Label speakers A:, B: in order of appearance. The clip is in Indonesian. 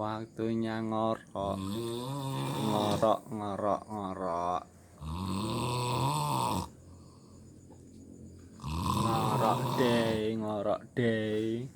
A: Waktunya ngorok. Ngorok, ngorok, ngorok. Ngorok deh, ngorok deh.